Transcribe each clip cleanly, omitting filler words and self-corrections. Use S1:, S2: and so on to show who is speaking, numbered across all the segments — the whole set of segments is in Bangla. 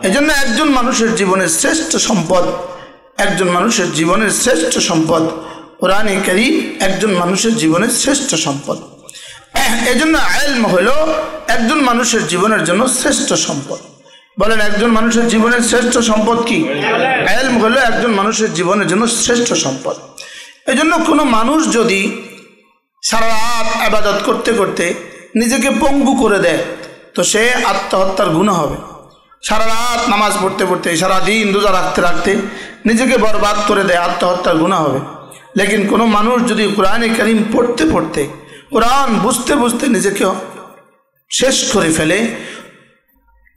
S1: এজন্য একজন মানুষের জীবনের শ্রেষ্ঠ সম্পদ, একজন মানুষের জীবনের শ্রেষ্ঠ সম্পদ কোরআনে কারীম একজন মানুষের জীবনের শ্রেষ্ঠ সম্পদ। এজন্য ইলম হলো একজন মানুষের জীবনের জন্য শ্রেষ্ঠ সম্পদ। বলেন একজন মানুষের জীবনের শ্রেষ্ঠ সম্পদ কি? ইলম হলো একজন মানুষের জীবনের জন্য শ্রেষ্ঠ সম্পদ। এজন্য কোনো মানুষ যদি সারা রাত ইবাদত করতে করতে নিজেকে পঙ্গু করে দেয় তো সে আত্মহত্যার গুনাহ হবে। সারা রাত নামাজ পড়তে পড়তে সারা দিন রোজা রাখতে রাখতে নিজেকে বরবাদ করে দেয়, আত্মহত্যার গুনাহ হবে। লেকিন কোনো মানুষ যদি কোরআনে কারীম পড়তে পড়তে কোরআন বুঝতে বুঝতে নিজেকে শেষ করে ফেলে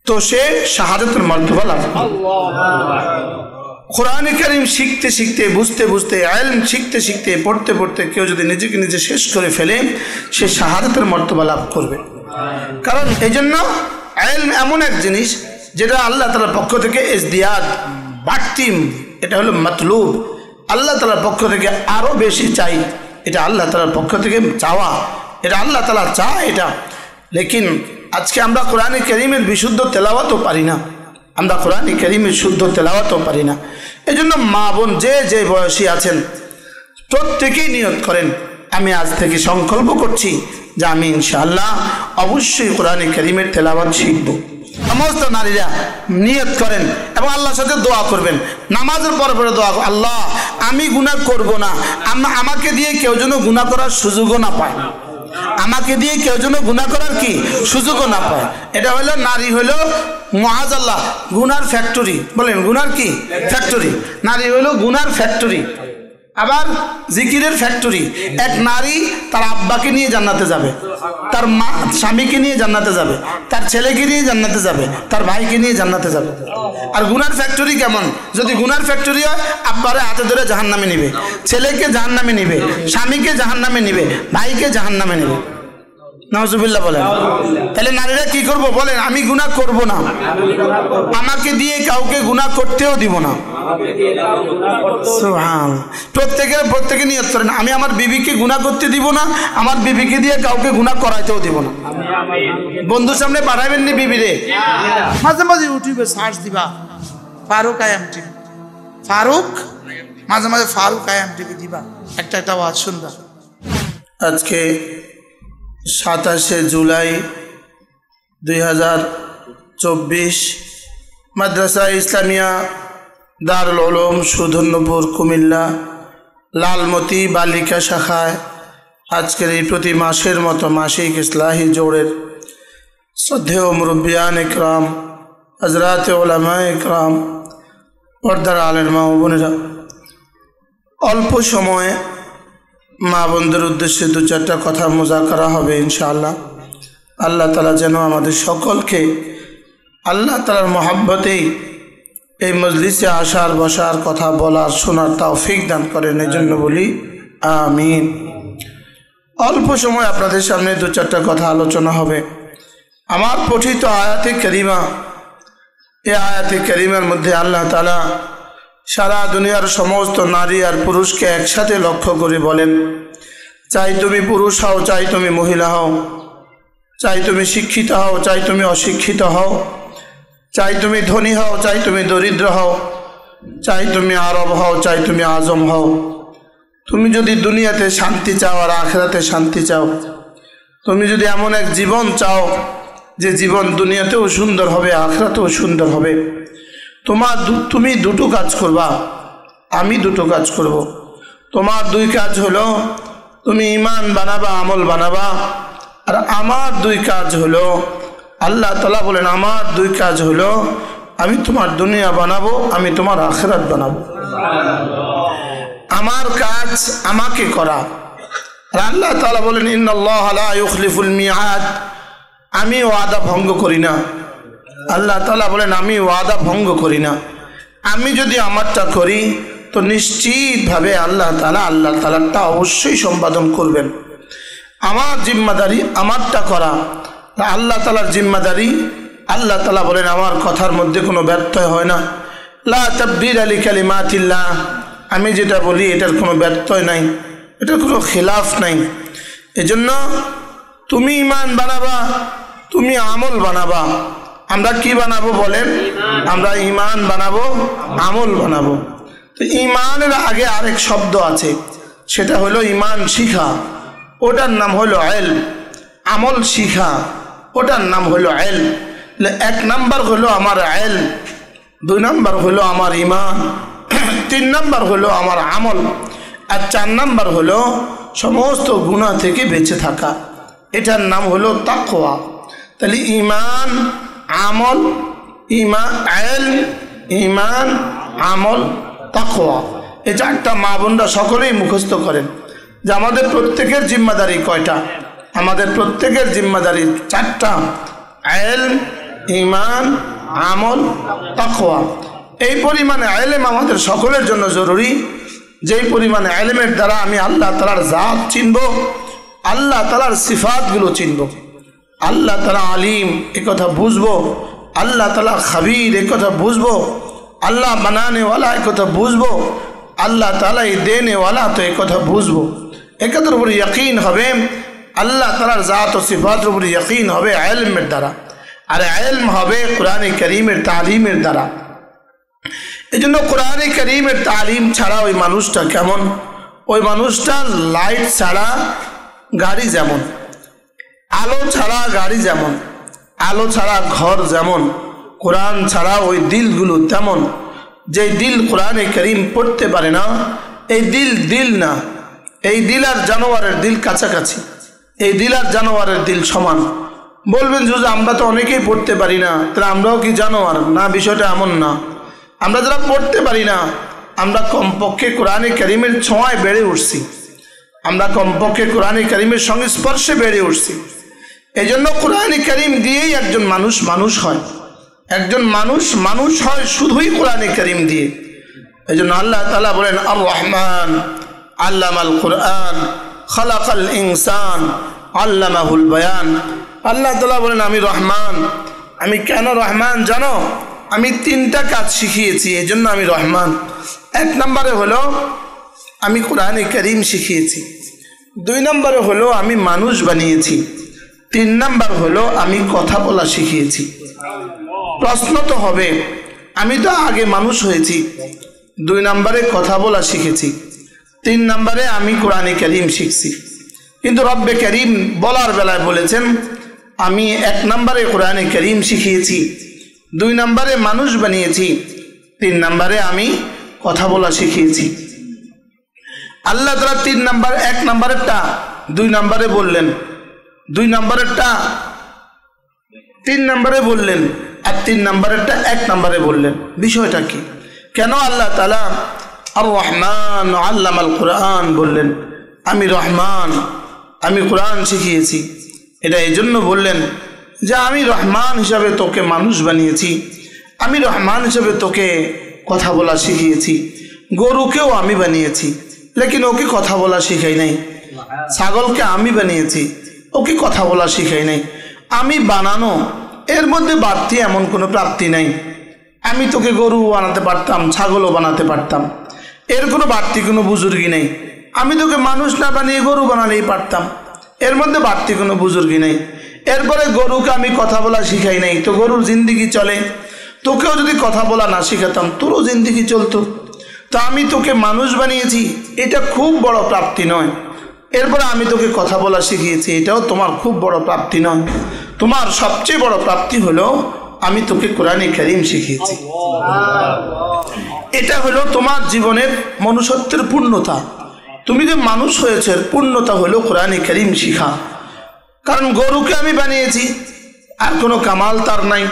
S1: তো সে শাহাদাতের মর্তবা লাভ করে। কোরআনে কারীম শিখতে শিখতে বুঝতে বুঝতে ইলম শিখতে শিখতে পড়তে পড়তে কেউ যদি নিজেকে নিজে শেষ করে ফেলে সে শাহাদাতের মর্তবা লাভ করবে। কারণ এই জন্য ইলম এমন এক জিনিস যেটা আল্লাহ তাআলার পক্ষ থেকে ইজদিয়াদ বাড়তি, এটা হলো মাতলুব, আল্লাহ তাআলার পক্ষ থেকে আরও বেশি চাই, এটা আল্লাহ তাআলার পক্ষ থেকে চাওয়া, এটা আল্লাহ তাআলা চায় এটা। লেকিন আজকে আমরা কোরআনে কারীমের বিশুদ্ধ তেলাওয়াতও পারি না, আমরা কোরআনে কারীমের শুদ্ধ তেলাওয়াতও পারি না। এই জন্য মা বোন যে যে বয়সী আছেন প্রত্যেকেই নিয়ত করেন, আমি আজ থেকে সংকল্প করছি যে আমি ইনশাআল্লাহ অবশ্যই কোরআনে কারীমের তেলাওয়াত শিখব। সমস্ত নারীরা নিয়ত করেন এবং আল্লাহর সাথে দোয়া করবেন, নামাজের পরে পরে দোয়া, আল্লাহ আমি গুনাহ করব না, আমাকে দিয়ে কেউ যেন গুনাহ করার সুযোগও না পায়, আমাকে দিয়ে কেউ যেন গুনাহ করার কি সুযোগও না পায়। এটা হলো নারী হলো মুআযাল্লাহ গুনার ফ্যাক্টরি, বলেন গুনার কি ফ্যাক্টরি, নারী হলো গুনার ফ্যাক্টরি আবার জিকিরের ফ্যাক্টরি। এক নারী তার আব্বাকে নিয়ে জান্নাতে যাবে, তার মা স্বামীকে নিয়ে জান্নাতে যাবে, তার ছেলেকে নিয়ে জান্নাতে যাবে, তার ভাইকে নিয়ে জান্নাতে যাবে। আর গুনার ফ্যাক্টরি কেমন? যদি গুনার ফ্যাক্টরি হয় আব্বারে হাতে ধরে জাহান্নামে নিবে, ছেলেকে জাহান্নামে নিবে, স্বামীকে জাহান্নামে নিবে, ভাইকে জাহান্নামে নিবে। নাউজুবিল্লাহ বলেন। তাহলে নারীরা কি করব বলেন? আমি গুনাহ করব না, আমাকে দিয়ে কাউকে গুনাহ করতেও দিব না। সুবহানাল্লাহ। প্রত্যেকে নিয়ত করেন আমি আমার বিবিকে গুনাহ করতে দিব না, আমার বিবিকে দিয়ে কাউকে গুনাহ করাইতেও দিব না। বন্ধুর সামনে পাঠাবেন নি বিবিরে, মাঝে মাঝে ইউটিউবে সার্চ দিবা ফারুক আয়াম টিভি, ফারুক মাঝে মাঝে ফারুক আয়াম টিভি দিবা, একটা একটা ওয়াজ শুনবা। আজকে 27শে জুলাই 2024 মাদ্রাসা ইসলামিয়া দারুল উলুম সুধন্যপুর কুমিল্লা লালমতি বালিকা শাখায় আজকের এই প্রতি মাসের মতো মাসিক ইসলাহি জোড়ের শ্রদ্ধেয় মুরব্বিয়ান ইকরাম, হযরত উলামা ইকরাম, পর্দার আলের মা ও বোনেরা, অল্প সময়ে মা বোনদের উদ্দেশ্যে দু চারটা কথা মুযাকারা হবে ইনশাআল্লাহ। আল্লাহ তাআলা যেন আমাদের সকলকে আল্লাহ তাআলার মহব্বতেই এই মজলিসে আসার বসার কথা বলার শোনার তৌফিক দান করেন, এই জন্য বলি আমিন। অল্প সময় আপনাদের সামনে দু চারটা কথা আলোচনা হবে। আমার পঠিত আয়াতে কারিমা, এই আয়াতে কারিমার মধ্যে আল্লাহ তাআলা সারা দুনিয়ার সমস্ত নারী আর পুরুষকে একসাথে লক্ষ্য করে বলেন, চাই তুমি পুরুষ হও, চাই তুমি মহিলা হও, চাই তুমি শিক্ষিত হও, চাই তুমি অশিক্ষিত হও, চাই তুমি ধনী হও, চাই তুমি দরিদ্র হও, চাই তুমি আরব হও, চাই তুমি আজম হও, তুমি যদি দুনিয়াতে শান্তি চাও আর আখিরাতে শান্তি চাও, তুমি যদি এমন এক জীবন চাও যে জীবন দুনিয়াতেও সুন্দর হবে আখিরাতেও সুন্দর হবে, তুমি দুটো কাজ করবা, আমি দুটো কাজ করব। তোমার দুই কাজ হলো তুমি ঈমান বানাবা, আমল বানাবা, আর আমার দুই কাজ হলো আল্লাহ তাআলা বলেন আমার দুই কাজ হলো আমি তোমার দুনিয়া বানাবো, আমি তোমার আখিরাত বানাবো। আমার কাজ আমাকে করা। আর আল্লাহ তাআলা বলেন ইন্নাল্লাহা লা ইউখলিফুল মিআদ, আমি ওয়াদা ভঙ্গ করি না। আল্লাহ তাআলা বলেন আমি ওয়াদা ভঙ্গ করি না। আমি যদি আমারটা করি তো নিশ্চিতভাবে আল্লাহ তাআলাটা অবশ্যই সম্পাদন করবেন। আমার জিম্মাদারি আমারটা করা, আল্লাহ তাআলার জিম্মাদারি। আল্লাহ তাআলা বলেন আমার কথার মধ্যে কোনো ব্যত্যয় হয় না। লা তাবদীলা লিকালিমাতিল্লাহ, আমি যেটা বলি এটার কোনো ব্যত্যয় নাই, এটার কোনো খিলাফ নাই। এজন্য তুমি ঈমান বানাবা, তুমি আমল বানাবা, আমরা কি বানাবো বলেন? আমরা ঈমান বানাবো, আমল বানাবো। তো ঈমানের আগে আরেক শব্দ আছে, সেটা হলো ঈমান শিখা, ওটার নাম হলো ইলম। আমল শিখা, ওটার নাম হলো ইলম। এক নাম্বার হলো আমার ইলম, 2 নাম্বার হলো আমার ঈমান, 3 নাম্বার হলো আমার আমল, আর 4 নাম্বার হলো সমস্ত গুনাহ থেকে বেঁচে থাকা। এটার নাম হলো তাকওয়া। তাহলে ঈমান, আমল, ঈমান, আমল, তাকওয়া, এই 4টা মা বোনরা সকলেই মুখস্থ করেন যে আমাদের প্রত্যেকের জিম্মাদারি কয়টা? আমাদের প্রত্যেকের জিম্মাদারি 4টা, ইলম, ঈমান, আমল, তাকওয়া। এই পরিমাণে ইলম আমাদের সকলের জন্য জরুরি, যেই পরিমাণে ইলমের দ্বারা আমি আল্লাহ তাআলার জাত চিনব, আল্লাহ তাআলার সিফাতগুলো চিনব। আল্লাহ তাআলা আলিম, এ কথা বুঝবো। আল্লাহ তাআলা খাবীর, এ কথা বুঝবো। আল্লাহ বানানেওয়ালা, এ কথা বুঝবো। আল্লাহ তাআলা দেনেওয়ালা, তো এ কথা বুঝবো। এ কথার উপরে ইয়াকিন হবে, আল্লাহ তাআলার জাত ও সিফাতের উপরে ইয়াকিন হবে ইলমের দ্বারা, আর ইলম হবে কোরআনে কারীমের তালিমের দ্বারা। এই জন্য কোরআনে কারীমের তালিম ছাড়া ওই মানুষটা কেমন? ওই মানুষটা লাইট ছাড়া গাড়ি যেমন, আলো ছাড়া গাড়ি যেমন, আলো ছাড়া ঘর যেমন, কোরআন ছাড়া ওই দিলগুলো তেমন। যে দিল কোরআনে কারীম পড়তে পারে না, এই দিল না। এই দিল আর জানোয়ারের দিল কাছাকাছি, এই দিল আর জানোয়ারের দিল সমান। বলবেন যে আমরা তো অনেকেই পড়তে পারি না, তাহলে আমরাও কি জানোয়ার? না, বিষয়টা এমন না। আমরা যারা পড়তে পারি না, আমরা কমপক্ষে কোরআনে কারীমের ছোঁয়ায় বেড়ে উঠছি, আমরা কমপক্ষে কোরআনে কারীমের সংস্পর্শে বেড়ে উঠছি। এই জন্য কোরআনে কারীম দিয়েই একজন মানুষ মানুষ হয়। একজন মানুষ হয় শুধুই কোরআনে কারীম দিয়ে। এই জন্য আল্লাহ তাআলা বলেন, আর রহমান আল্লামাল কোরআন খালাকাল ইনসান আল্লামাহুল বায়ান। আল্লাহ তাআলা বলেন আমি রহমান। আমি কেন রহমান জানো? আমি 3টা কাজ শিখিয়েছি, এই জন্য আমি রহমান। 1 নম্বরে হলো আমি কোরআনে কারীম শিখিয়েছি, 2 নম্বরে হলো আমি মানুষ বানিয়েছি, 3 নম্বর হলো আমি কথা বলা শিখিয়েছি। প্রশ্ন তো হবে, আমি তো আগে মানুষ হয়েছি, 2 নম্বরে কথা বলা শিখেছি, 3 নম্বরে আমি কোরআনে কারীম শিখছি। কিন্তু রব্বে কারীম বলার বেলায় বলেছেন আমি 1 নম্বরে কোরআনে কারীম শিখিয়েছি, 2 নম্বরে মানুষ বানিয়েছি, 3 নম্বরে আমি কথা বলা শিখিয়েছি। আল্লাহ তাআলা 3 নম্বর, 1 নম্বরেরটা 2 নম্বরে বললেন, 2 নম্বরেরটা 3 নম্বরে বললেন, আর 3 নম্বরেরটা 1 নম্বরে বললেন। বিষয়টা কি? কেন আল্লাহ তাআলা আর রহমান আল্লামাল কোরআন বললেন? আমি রহমান, আমি কোরআন শিখিয়েছি। এটা এই জন্য বললেন যে আমি রহমান হিসাবে তোকে মানুষ বানিয়েছি, আমি রহমান হিসাবে তোকে কথা বলা শিখিয়েছি। গরুকেও আমি বানিয়েছি, লেকিন ওকে কথা বলা শিখাই নাই। ছাগলকে আমি বানিয়েছি, ওকে কথা বলা শিখাই নাই। আমি বানানো, এর মধ্যে বাড়তি এমন কোনো প্রাপ্তি নাই। আমি তোকে গরু বানাতে পারতাম, ছাগলও বানাতে পারতাম, এর কোনো বাড়তি কোনো বুজুর্গি নেই। আমি তোকে মানুষ না বানিয়ে গরু বানালেই পারতাম, এর মধ্যে বাড়তি কোনো বুজুর্গি নেই। এরপরে গরুকে আমি কথা বলা শিখাই নাই, তো গরুর জিন্দিগি চলে। তোকেও যদি কথা বলা না শিখাতাম, তোরও জিন্দিগি চলতো। তো আমি তোকে মানুষ বানিয়েছি, এটা খুব বড় প্রাপ্তি নয়। এরপরে আমি তোকে কথা বলা শিখিয়েছি, এটাও তোমার খুব বড় প্রাপ্তি নয়। তোমার সবচেয়ে বড় প্রাপ্তি হলো আমি তোকে কোরআনে কারীম শিখিয়েছি। এটা হলো তোমার জীবনের মনুষ্যত্বের পূর্ণতা। তুমি যে মানুষ হয়েছে, পূর্ণতা হলো কোরআনে কারীম শিখা। কারণ গরুকে আমি বানিয়েছি, আর কোনো কামাল তার নাই।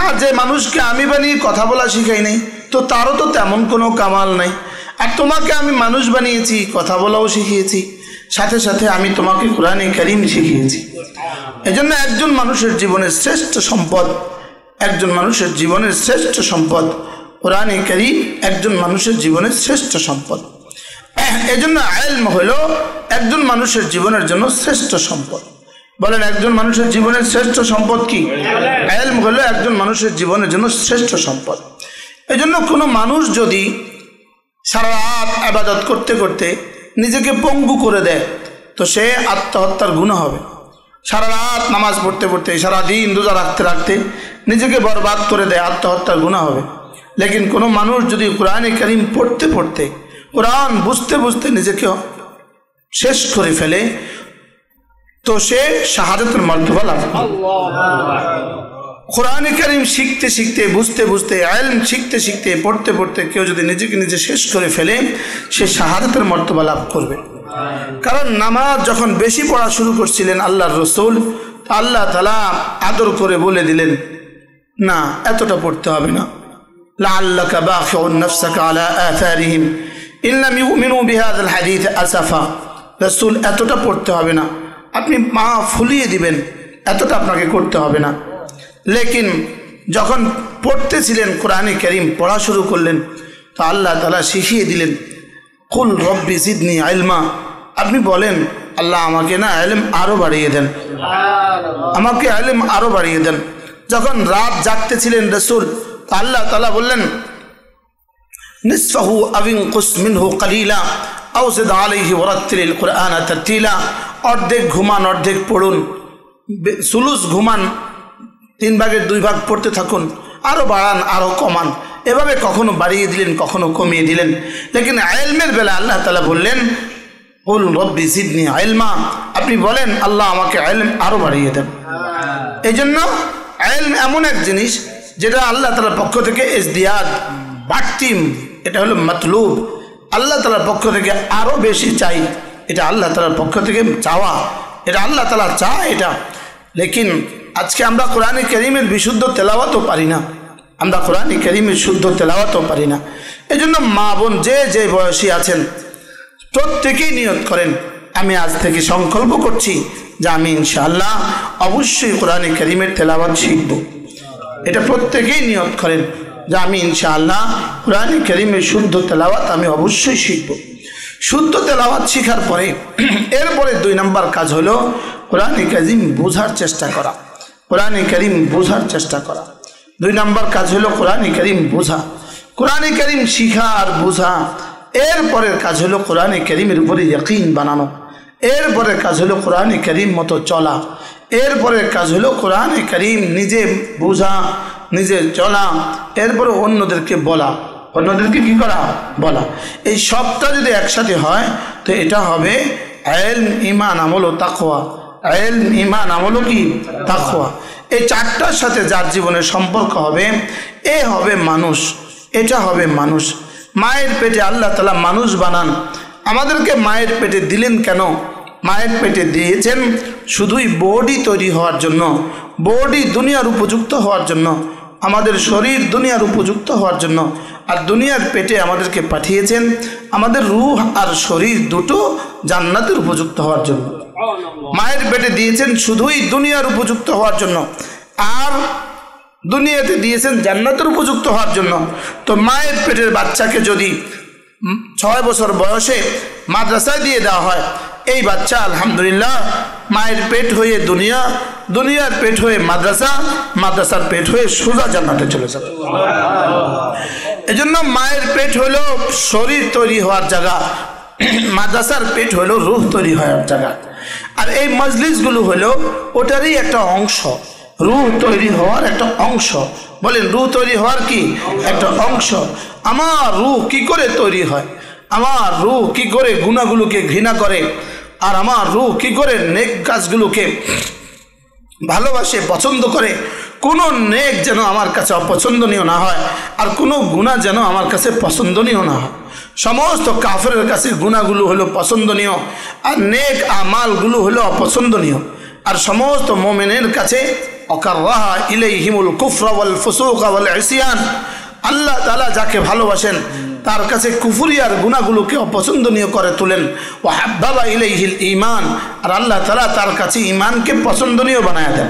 S1: আর যে মানুষকে আমি বানিয়ে কথা বলা শিখাই নাই, তো তারও তো তেমন কোনো কামাল নাই। আর তোমাকে আমি মানুষ বানিয়েছি, কথা বলাও শিখিয়েছি, সাথে সাথে আমি তোমাকে কোরআনে কারীম শিখিয়েছি। এজন্য একজন মানুষের জীবনের শ্রেষ্ঠ সম্পদ, একজন মানুষের জীবনের শ্রেষ্ঠ সম্পদ কোরআনে কারীম, একজন মানুষের জীবনের শ্রেষ্ঠ সম্পদ। এজন্য ইলম হলো একজন মানুষের জীবনের জন্য শ্রেষ্ঠ সম্পদ। বলেন একজন মানুষের জীবনের শ্রেষ্ঠ সম্পদ কি? ইলম হলো একজন মানুষের জীবনের জন্য শ্রেষ্ঠ সম্পদ। এজন্য কোনো মানুষ যদি সারা রাত ইবাদত করতে করতে নিজেকে পঙ্গু করে দেয়, তো সে আত্মহত্যার গুনাহ হবে। সারা রাত নামাজ পড়তে পড়তে, সারাদিন রোজা রাখতে রাখতে নিজেকে বরবাদ করে দেয়, আত্মহত্যার গুনাহ হবে। লেকিন কোনো মানুষ যদি কোরআনে কারীম পড়তে পড়তে, কোরআন বুঝতে বুঝতে নিজেকে শেষ করে ফেলে, তো সে শাহাদাতের মর্তবা লাভ করে। কোরআনে কারীম শিখতে শিখতে, বুঝতে বুঝতে, ইলম শিখতে শিখতে, পড়তে পড়তে কেউ যদি নিজেকে নিজে শেষ করে ফেলে, সে শাহাদাতের মর্তবা লাভ করবে। কারণ নামাজ যখন বেশি পড়া শুরু করছিলেন আল্লাহর রাসূল, আল্লাহ তাআলা আদর করে বলে দিলেন, না এতটা পড়তে হবে না, লাআল্লাকা বাখিউন নাফসাকা আলা আথারিহিম ইন লাম ইউমিনু বিহাযাল হাদীস আসাফা। রাসূল এতটা পড়তে হবে না, আপনি পা ফুলিয়ে দিবেন, এতটা আপনাকে করতে হবে না। লেকিন যখন পড়তেছিলেন কোরআনে কারীম পড়া শুরু করলেন, তো আল্লাহ তাআলা শিখিয়ে দিলেন, কুল রব্বি জিদনি ইলমা, আপনি বলেন আল্লাহ আমাকে না ইলম আরো বাড়িয়ে দেন, আমাকে ইলম আরো বাড়িয়ে দেন। যখন রাত জাগতেছিলেন রাসূল, তো আল্লাহ তাআলা বললেন, নিসফাহু আও ইনকুস মিনহু কলিলা আও জিদ আলাইহি ওয়ারাত্তিলিল কুরআনা তারতিলা, অর্ধেক ঘুমান অর্ধেক পড়ুন, সুলুস ঘুমান, 3 ভাগের 2 ভাগ পড়তে থাকুন, আরো বাড়ান আরো কমান, এভাবে কখনো বাড়িয়ে দিলেন কখনো কমিয়ে দিলেন। লেকিন ইলমের বেলা আল্লাহ তাআলা বললেন, কুল রব্বি জিদনি ইলমা, আপনি বলেন আল্লাহ আমাকে ইলম আরো বাড়িয়ে দেন। এই জন্য ইলম এমন এক জিনিস যেটা আল্লাহ তাআলার পক্ষ থেকে ইজদিয়াদ, বাড়তি, এটা হলো মাতলুব, আল্লাহ তাআলার পক্ষ থেকে আরো বেশি চাই, এটা আল্লাহ তাআলার পক্ষ থেকে চাওয়া, এটা আল্লাহ তাআলা চায় এটা। লেকিন আজকে আমরা কোরআনে কারীমের বিশুদ্ধ তেলাওয়াতও পারি না, আমরা কোরআনে কারীমের শুদ্ধ তেলাওয়াতও পারি না। এই জন্য মা বোন যে যে বয়সী আছেন প্রত্যেকেই নিয়ত করেন, আমি আজ থেকে সংকল্প করছি যে আমি ইনশাআল্লাহ অবশ্যই কোরআনে কারীমের তেলাওয়াত শিখব। এটা প্রত্যেকেই নিয়ত করেন যে আমি ইনশাআল্লাহ কোরআনে কারীমের শুদ্ধ তেলাওয়াত আমি অবশ্যই শিখব। শুদ্ধ তেলাওয়াত শেখার পরে এরপরে 2 নম্বর কাজ হলো কোরআনে কারীম বোঝার চেষ্টা করা, কোরআনে কারীম বোঝার চেষ্টা করা। 2 নম্বর কাজ হলো কোরআনে কারীম বোঝা, কোরআনে কারীম শিখা আর বোঝা। এরপরের কাজ হলো কোরআনে কারীমের উপরে ইয়াকিন বানানো, এরপরের কাজ হলো কোরআনে কারীম মতো চলা, এরপরের কাজ হলো কোরআনে কারীম নিজে বোঝা, নিজে চলা, এরপরে অন্যদেরকে বলা, অন্যদেরকে কি করা, বলা। এই সবটা যদি একসাথে হয় তো এটা হবে ইলম, ঈমান, আমল ও তাকওয়া। ইলম, ঈমান, আমল ও কি তাকওয়া। এই 4টার সাথে যার জীবনের সম্পর্ক হবে, এ হবে মানুষ, এটা হবে মানুষ। মায়ের পেটে আল্লাহ তাআলা মানুষ বানান, আমাদেরকে মায়ের পেটে দিলেন কেন? মায়ের পেটে দিয়েছেন শুধুই বডি তৈরি হওয়ার জন্য, বডি দুনিয়ার উপযুক্ত হওয়ার জন্য, আমাদের শরীর দুনিয়ার উপযুক্ত হওয়ার জন্য। আর দুনিয়ার পেটে আমাদেরকে পাঠিয়েছেন আমাদের রূহ আর শরীর দুটো জান্নাতের উপযুক্ত হওয়ার জন্য। মায়ের পেটে দিয়েছেন শুধুই দুনিয়ার উপযুক্ত হওয়ার জন্য, আর দুনিয়াতে দিয়েছেন জান্নাতের উপযুক্ত হওয়ার জন্য। তো মায়ের পেটের বাচ্চাকে যদি 6 বছর বয়সে মাদ্রাসায় দিয়ে দেওয়া হয়, এই বাচ্চা আলহামদুলিল্লাহ মায়ের পেট হয়ে দুনিয়া, দুনিয়ার পেট হয়ে মাদ্রাসা, মাদ্রাসার পেট হয়ে সোজা জান্নাতে চলে যাবে। এজন্য মায়ের পেট হলো শরীর তৈরি হওয়ার জায়গা, মাদ্রাসার পেট হলো রূহ তৈরি হওয়ার জায়গা। আর এই মজলিসগুলো হলো ওটারই একটা অংশ, রূহ তৈরি হওয়ার একটা অংশ। বলেন রূহ তৈরি হওয়ার কি একটা অংশ। আমার রূহ কি করে তৈরি হয়, আমার রূহ কি করে গুনাহগুলোকে ঘৃণা করে, আর আমার রূহ কি করে নেক কাজগুলোকে ভালোবাসে, পছন্দ করে। কোনো নেক যেন আমার কাছে অপছন্দনীয় না হয়, আর কোনো গুনাহ যেন আমার কাছে পছন্দনীয় না হয়। সমস্ত কাফেরের কাছে গুনাহগুলো হলো পছন্দনীয়, আর নেক আমালগুলো হলো অপছন্দনীয়। আর সমস্ত মুমিনের কাছে অকাররাহা ইলাইহিমুল কুফরা ওয়াল ফুসুকা ওয়াল ইসয়ান, আল্লাহ তাআলা যাকে ভালোবাসেন তার কাছে কুফরি আর গুনাহগুলোকে অপছন্দনীয় করে তোলেন। ওয়া হাব্বাবা ইলাইহিল ঈমান, আর আল্লাহ তাআলা তার কাছে ঈমানকে পছন্দনীয় বানায় দেন।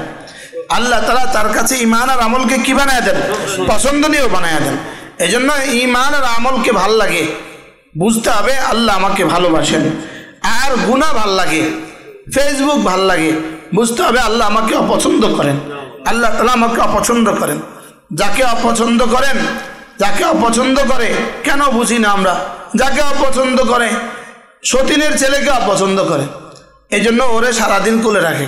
S1: আল্লাহ তাআলা তার কাছে ঈমান আর আমলকে কি বানায় দেন, পছন্দনীয় বানায় দেন। এজন্য ঈমান আর আমলকে ভাল লাগে, বুঝতে হবে আল্লাহ আমাকে ভালোবাসেন। আর গুনাহ ভাল লাগে, ফেসবুক ভাল লাগে, বুঝতে হবে আল্লাহ আমাকে অপছন্দ করেন, আল্লাহ তাআলা আমাকে অপছন্দ করেন। যাকে অপছন্দ করেন, যাকে অপছন্দ করে কেন বুঝি না আমরা, যাকে অপছন্দ করে সতীনের ছেলেকে অপছন্দ করে, এই জন্য ওরে সারাদিন কোলে রাখে।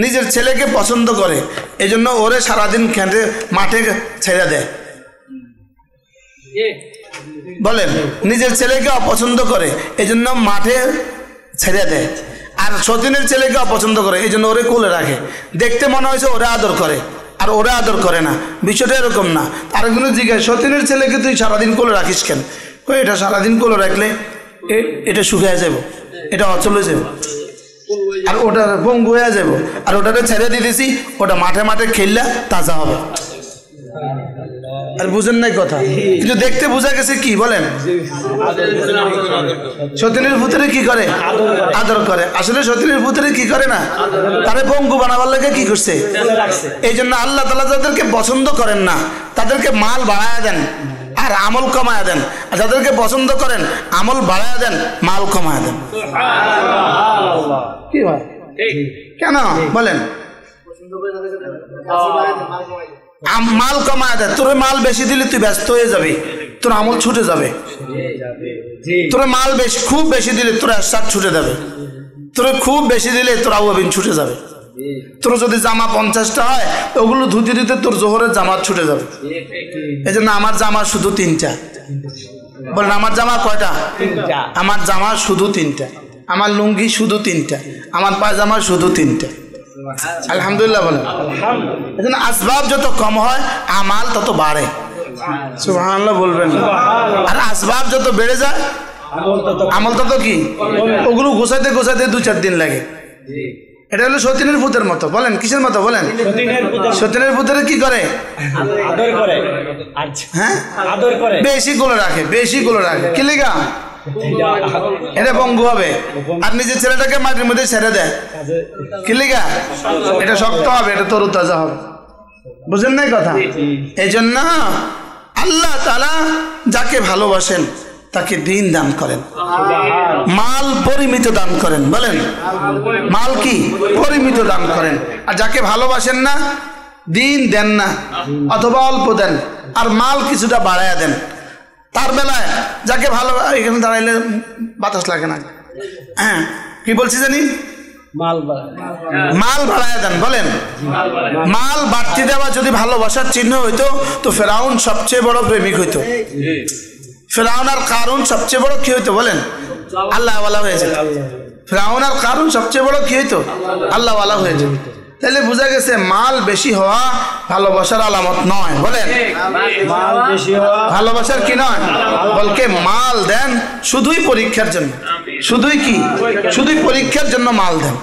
S1: নিজের ছেলেকে পছন্দ করে, এই জন্য ওরে সারাদিন খেতে মাঠে ছেড়ে দেয়। বলেন, নিজের ছেলেকে অপছন্দ করে এই জন্য মাঠে ছেড়ে দেয়। আর সতীনের ছেলেকে অপছন্দ করে এই জন্য ওরে কোলে রাখে। দেখতে মনে হয়েছে ওরা আদর করে, আর ওরা আদর করে না। বিষয়টা এরকম না। আরেকজন জিজ্ঞাসা, সতীনের ছেলেকে তুই সারাদিন কোলে রাখিস কেন? এটা সারাদিন কোলে রাখলে এটা শুকিয়ে যাব, এটা অচল হয়ে যাব, আর ওটা পঙ্গু হয়ে যাব। আর ওটাকে ছেড়ে দিতেছি, ওটা মাঠে মাঠে খেললে তাজা হবে। আর বুঝেন নাই কথা, কিন্তু দেখতে বোঝা গেছে কি বলেন, সতীনের পুত্রে কি করে? আদর করে। আসলে সতীনের পুত্রে কি করে না, তারে পঙ্গু বানাবার লাগে কি করছে। এই জন্য আল্লাহ তাআলা যাদেরকে পছন্দ করেন না তাদেরকে মাল বাড়ায় দেন আর আমল কমায় দেন, আর যাদেরকে পছন্দ করেন আমল বাড়ায় দেন, মাল কমায় দেন। কি ভাই কেন বলেন? মাল কমায় দেয়। তোর মাল বেশি দিলে তুই ব্যস্ত হয়ে যাবি, তোর আমল ছুটে যাবে। তোর মাল বেশি, খুব বেশি দিলে তোর এরশাদ ছুটে যাবে। তোর খুব বেশি দিলে তোর আউয়াবিন ছুটে যাবে। তোর যদি জামা 50টা হয়, ওগুলো ধুতে দিতে তোর জোহরের জামা ছুটে যাবে। এই জন্য আমার জামা শুধু 3টা। বলেন, আমার জামা কয়টা? আমার জামা শুধু 3টা। আমার লুঙ্গি শুধু 3টা। আমার পায়জামা শুধু 3টা। আলহামদুলিল্লাহ বলেন। এই জন্য আসবাব যত কম হয় আমাল তত বাড়ে। সুবহানাল্লাহ বলবেন। আর আসবাব যত বেড়ে যায় আমল তত কি, ওগুলো গোছাইতে গোছাইতে 2-4 দিন লাগে। এটা হলো সতীনের পুতের মতো। বলেন কিসের মতো? বলেন, সতীনের পুত্রে কি করে? হ্যাঁ, বেশি গুলো রাখে, বেশি গুলো রাখে। কি লিগা? এটা পঙ্গু হবে। আর নিজের ছেলেটাকে মাটির মধ্যে ছেড়ে দেয়। কি লিগা? এটা শক্ত হবে, এটা তরুতাজা হবে। বুঝেন নাই কথা? এই জন্য আল্লাহ তাআলা যাকে ভালোবাসেন তাকে দিন দান করেন, মাল পরিমিত দান করেন। বলেন, মাল কি? পরিমিত দান করেন। আর যাকে ভালোবাসেন না, দিন দেন না, অথবা অল্প দেন, আর মাল কিছুটা বাড়ায়া দেন। তার বেলায় যাকে ভালো, এখানে দাঁড়াইলে বাতাস লাগে না। হ্যাঁ, কি বলছি জানি? মাল বাড়ায় দেন। বলেন, মাল বাড়তি দেওয়া যদি ভালোবাসার চিহ্ন হইতো তো ফেরাউন সবচেয়ে বড় প্রেমিক হইতো। ফেরাউন আর কারুন সবচেয়ে বড় কি হইতো? বলেন, আল্লাহওয়ালা হয়ে যেত। ফেরাউন আর কারুন সবচেয়ে বড় কি হইতো? আল্লাহওয়ালা হয়ে যেত। তাহলে বোঝা গেছে মাল বেশি হওয়া ভালোবাসার আলামত নয়। বলেন, ভালোবাসার কি নয়? বলকে মাল দেন শুধুই পরীক্ষার জন্য। শুধুই কি? শুধুই পরীক্ষার জন্য মাল দেন।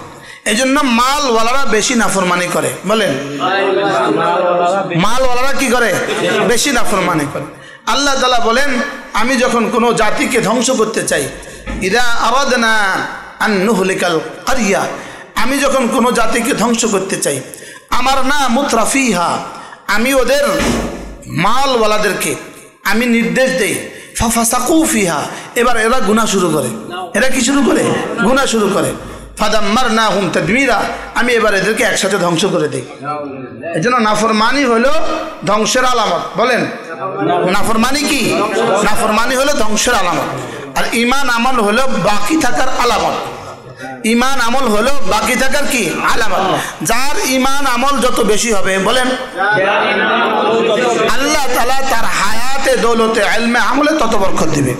S1: এই জন্য মালওয়ালারা বেশি নাফরমানি করে। বলেন, মালওয়ালারা কি করে? বেশি নাফরমানি করে। আল্লাহ তাআলা বলেন, আমি যখন কোনো জাতিকে ধ্বংস করতে চাই, ইদা আরাদনা আন নুহলিকাল কারিয়া, আমি যখন কোনো জাতিকে ধ্বংস করতে চাই, আমার না মুতরাফিহা, আমি ওদের মালওয়ালাদেরকে আমি নির্দেশ দেই, ফাফাসাকু ফিহা, এবার এরা গুনাহ শুরু করে। এরা কি শুরু করে? গুনাহ শুরু করে। ফাদাম্মারনাহুম তাদমীরা, আমি এবার এদেরকে একসাথে ধ্বংস করে দেই। এজন্য নাফরমানি হলো ধ্বংসের আলামত। বলেন, নাফরমানি কি? নাফরমানি হলো ধ্বংসের আলামত। আর ঈমান আমল হলো বাকি থাকার আলামত। ঈমান আমল হলো বাকি থাকার কি আলামত। যার ঈমান আমল যত বেশি হবে, বলেন, আল্লাহ তাআলা তার হায়াতে, দৌলতে, ইলমে, আমলে তত বরকত দিবে।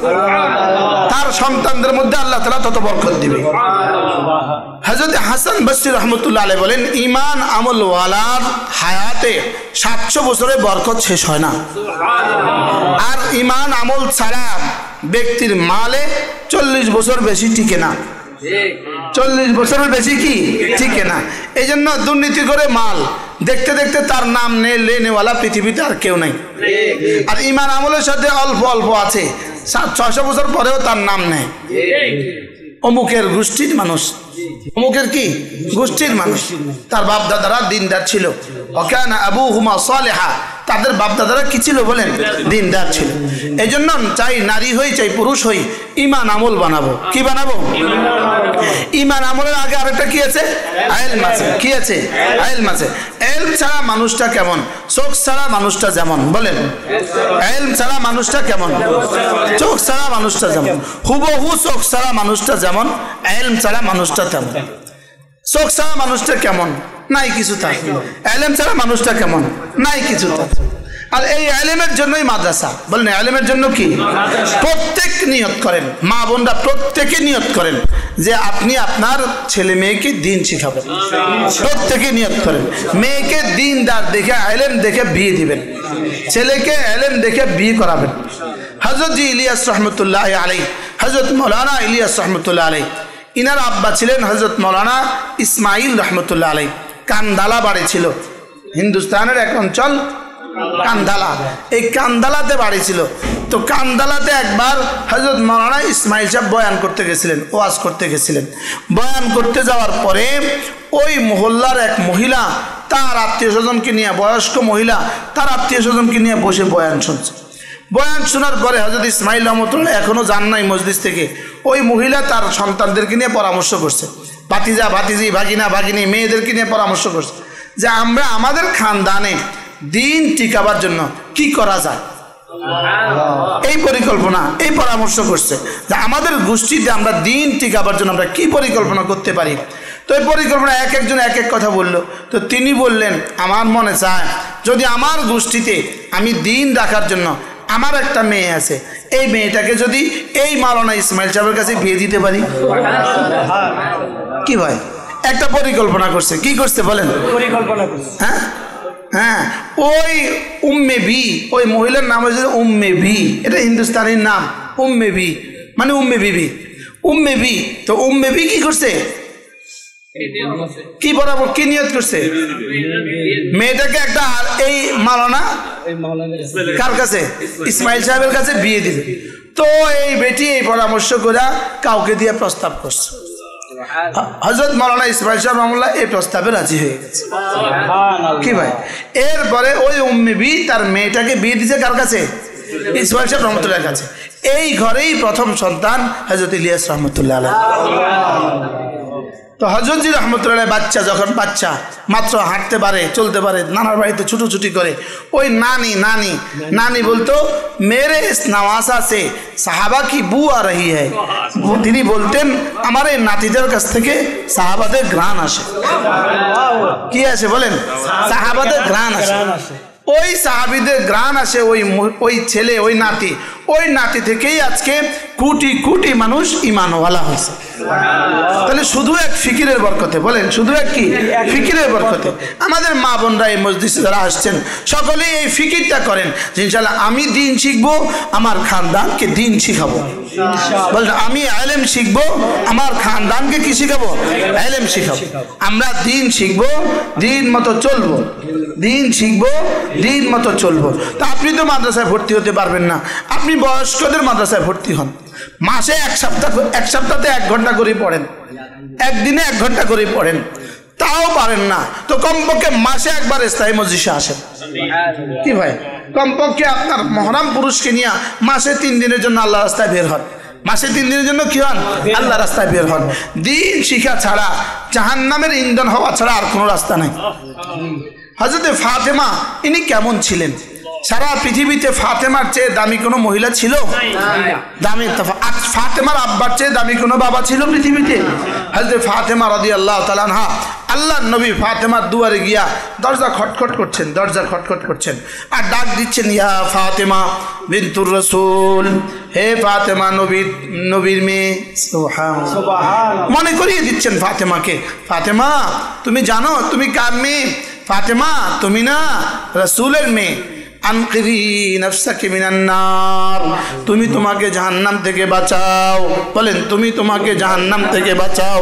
S1: তার সন্তানদের মধ্যে আল্লাহ তাআলা তত বরকত দিবে। হযরত হাসান বসরি রাহমাতুল্লাহ আলাইহি বলেন, ঈমান আমল ওয়ালার হায়াতে 700 বছরে বরকত শেষ হয় না। আর ঈমান আমল ছাড়া ব্যক্তির মালে 40 বছর বেশি টিকে না। 40 বছরের বেশি কি টিকে না। এই জন্য দুর্নীতি করে মাল দেখতে দেখতে তার নাম নেওয়ালা পৃথিবীতে আর কেউ নাই। আর ঈমান আমলের সাথে অল্প অল্প আছে, 600 বছর পরেও তার নাম নেই। অমুকের গোষ্ঠীর মানুষ, অমুকের কি গোষ্ঠীর মানুষ, তার বাপ দাদারা দিনদার ছিল। ওয়াকানা আবুহুমা সালিহা, তাদের বাপ দাদারা কি ছিল? বলেন, দিনদার ছিল। এই জন্য চাই নারী হই চাই পুরুষ হই, ঈমান আমল বানাবো। কি বানাবো? ঈমান আমলের আগে আরেকটা কি আছে? ইলম আছে। কি আছে? ইলম আছে। ইলম ছাড়া মানুষটা কেমন? চোখ ছাড়া মানুষটা যেমন। বলেন, ইলম ছাড়া মানুষটা কেমন? চোখ ছাড়া মানুষটা যেমন, হুবহু চোখ ছাড়া মানুষটা যেমন, ইলম ছাড়া মানুষটা তেমন। চোখ ছাড়া মানুষটা কেমন, নাই কিছু তার। এলেম ছাড়া মানুষটা কেমন, নাই কিছু তার। আর এই এলেমের জন্যই মাদ্রাসা। বলেন এলেমের জন্য কি? প্রত্যেক নিয়ত করেন, মা বোনরা প্রত্যেকে নিয়ত করেন যে আপনি আপনার ছেলে মেয়েকে দিন শিখাবেন। প্রত্যেকে নিয়ত করেন, মেয়েকে দিনদার দেখে এলেম দেখে বিয়ে দিবেন, ছেলেকে এলেম দেখে বিয়ে করাবেন। হযরত জি ইলিয়াস রহমতুল্লাহ আলাই, হযরত মৌলানা ইলিয়াস রহমতুল্লাহ আলাই, ইনার আব্বা ছিলেন হযরত মৌলানা ইসমাইল রহমতুল্লাহ আলাই। কান্দালা বাড়ি ছিল, হিন্দুস্তানের এক অঞ্চল কান্দালা। এই কান্দালাতে বাড়ি ছিল। তো কান্দালাতে একবার হযরত মৌলানা ইসমাইল সাহেব বয়ান করতে গেছিলেন, ওয়াজ করতে গেছিলেন। বয়ান করতে যাওয়ার পরে ওই মহল্লার এক মহিলা তার আত্মীয় স্বজনকে নিয়ে, বয়স্ক মহিলা তার আত্মীয় স্বজনকে নিয়ে বসে বয়ান শুনছে। বয়ান শোনার পরে হযরত ইসমাইল রহমতুল্লাহ এখনও যান নাই মজলিস থেকে। ওই মহিলা তার সন্তানদেরকে নিয়ে পরামর্শ করছে, ভাতিজা ভাতিজি, ভাগিনা ভাগিনী, মেয়েদেরকে নিয়ে পরামর্শ করছে যে আমরা আমাদের খানদানে দিন টিকাবার জন্য কি করা যায়। এই পরিকল্পনা, এই পরামর্শ করছে যে আমাদের গোষ্ঠীতে আমরা দিন টিকাবার জন্য আমরা কি পরিকল্পনা করতে পারি। তো এই পরিকল্পনা এক একজন এক এক কথা বলল। তো তিনি বললেন, আমার মনে চায় যদি আমার গোষ্ঠীতে আমি দিন রাখার জন্য আমার একটা মেয়ে আছে, এই মেয়েটাকে যদি এই মাওলানা ইসমাইল সাহেবের কাছে বিয়ে দিতে পারি। কি ভাই, একটা পরিকল্পনা করছে। কি করছে বলেন? পরিকল্পনা করছে। হ্যাঁ হ্যাঁ, ওই উম্মে বি, ওই মহিলার নাম হয়েছে উম্মে বি। এটা হিন্দুস্তানির নাম, উম্মে বি মানে উম্মে বিবি, উম্মে বি। তো উম্মে বি কি করছে? কি বরাবর কি নিয়ত করছে? মেয়েটাকে একটা এই মাওলানা কার কাছে? ইসমাইল সাহেবের কাছে বিয়ে দিবে। তো এই বেটি এই পরামর্শ করে কাউকে দিয়ে প্রস্তাব করছে। হযরত মাওলানা ইসমাইল সাহেব রহমাতুল্লাহ এই প্রস্তাবে রাজি হয়ে গেছে। কি ভাই, এরপরে ওই উম্মে বি তার মেয়েটাকে বিয়ে দিয়েছে কার কাছে? ইসমাইল সাহেব রহমতুল্লাহর কাছে। এই ঘরেই প্রথম সন্তান হযরত ইলিয়াস রহমতুল্লাহ আলাইহি। তো হযরত জি রহমতুল্লাহ বাচ্চা, যখন বাচ্চা মাত্র হাঁটতে পারে, চলতে পারে, নানার বাড়িতে ছুটোছুটি করে, ওই নানি নানি নানি বলতো মেরে ইস নওয়াসা সে সাহাবা কি বু আ রহি হ্যায়। তিনি বলতেন আমার এই নাতিদের কাছ থেকে সাহাবাদের ঘ্রাণ আসে। কি আসে বলেন? সাহাবাদের ঘ্রাণ আসে। ওই সাহাবীদের ঘ্রাণ আসে ওই ছেলে, ওই নাতি থেকেই আজকে কোটি কোটি মানুষ ঈমানওয়ালা হয়েছে। তাহলে শুধু এক ফিকিরের বরকতে, বলেন শুধু এক কি ফিকিরের বরকতে। আমাদের মা বোনরা এই মসজিদে যারা আসছেন সকলেই এই ফিকিরটা করেন যে ইনশাআল্লাহ আমি দিন শিখবো, আমার খানদানকে দিন শিখাবো। বলেন আমি ইলম শিখবো, আমার খানদানকে কি শিখাবো? ইলম শিখাবো। আমরা দিন শিখবো, দিন মতো চলবো, দিন শিখবো, দিন মতো চলবো। তা আপনি তো মাদ্রাসায় ভর্তি হতে পারবেন না, আপনি বয়স্কদের মাদ্রাসায় ভর্তি হন। মাসে এক সপ্তাহে 1 ঘন্টা করে পড়েন, একদিনে 1 ঘন্টা করে পড়েন, তাও পারেন না তো কমপক্ষে মাসে একবার স্থায়ী মজলিসে আসেন। কি ভাই, কমপক্ষে আপনার মহরম পুরুষকে নিয়ে মাসে 3 দিনের জন্য আল্লাহ রাস্তায় বের হন। মাসে 3 দিনের জন্য কি হন? আল্লাহ রাস্তায় বের হন। দিন শিখা ছাড়া জাহান্নামের ইন্ধন হওয়া ছাড়া আর কোনো রাস্তা নাই। হযরতে ফাতেমা ইনি কেমন ছিলেন? সারা পৃথিবীতে ফাতেমার চেয়ে দামি কোনো মহিলা ছিল? দামি ফাতেমার আব্বার চেয়ে দামি কোনো বাবা ছিল পৃথিবীতে? হযরত ফাতেমা রাদিয়াল্লাহু তাআলা আনহা আল্লাহর নবী ফাতেমার দুয়ারে গিয়া দরজা খটখট করছেন আর ডাক দিচ্ছেন, ইয়া ফাতেমা বিনতুর রাসূল, হে ফাতেমা নবীর মেয়ে। সুবহানাল্লাহ, মনে করিয়ে দিচ্ছেন ফাতেমাকে, ফাতেমা তুমি জানো তুমি কার মেয়ে? ফাতেমা তুমি না রাসূলের মেয়ে। আনকিরি নাফসাকি মিনান নার, তুমি তোমাকে জাহান্নাম থেকে বাঁচাও। বলেন তুমি তোমাকে জাহান্নাম থেকে বাঁচাও।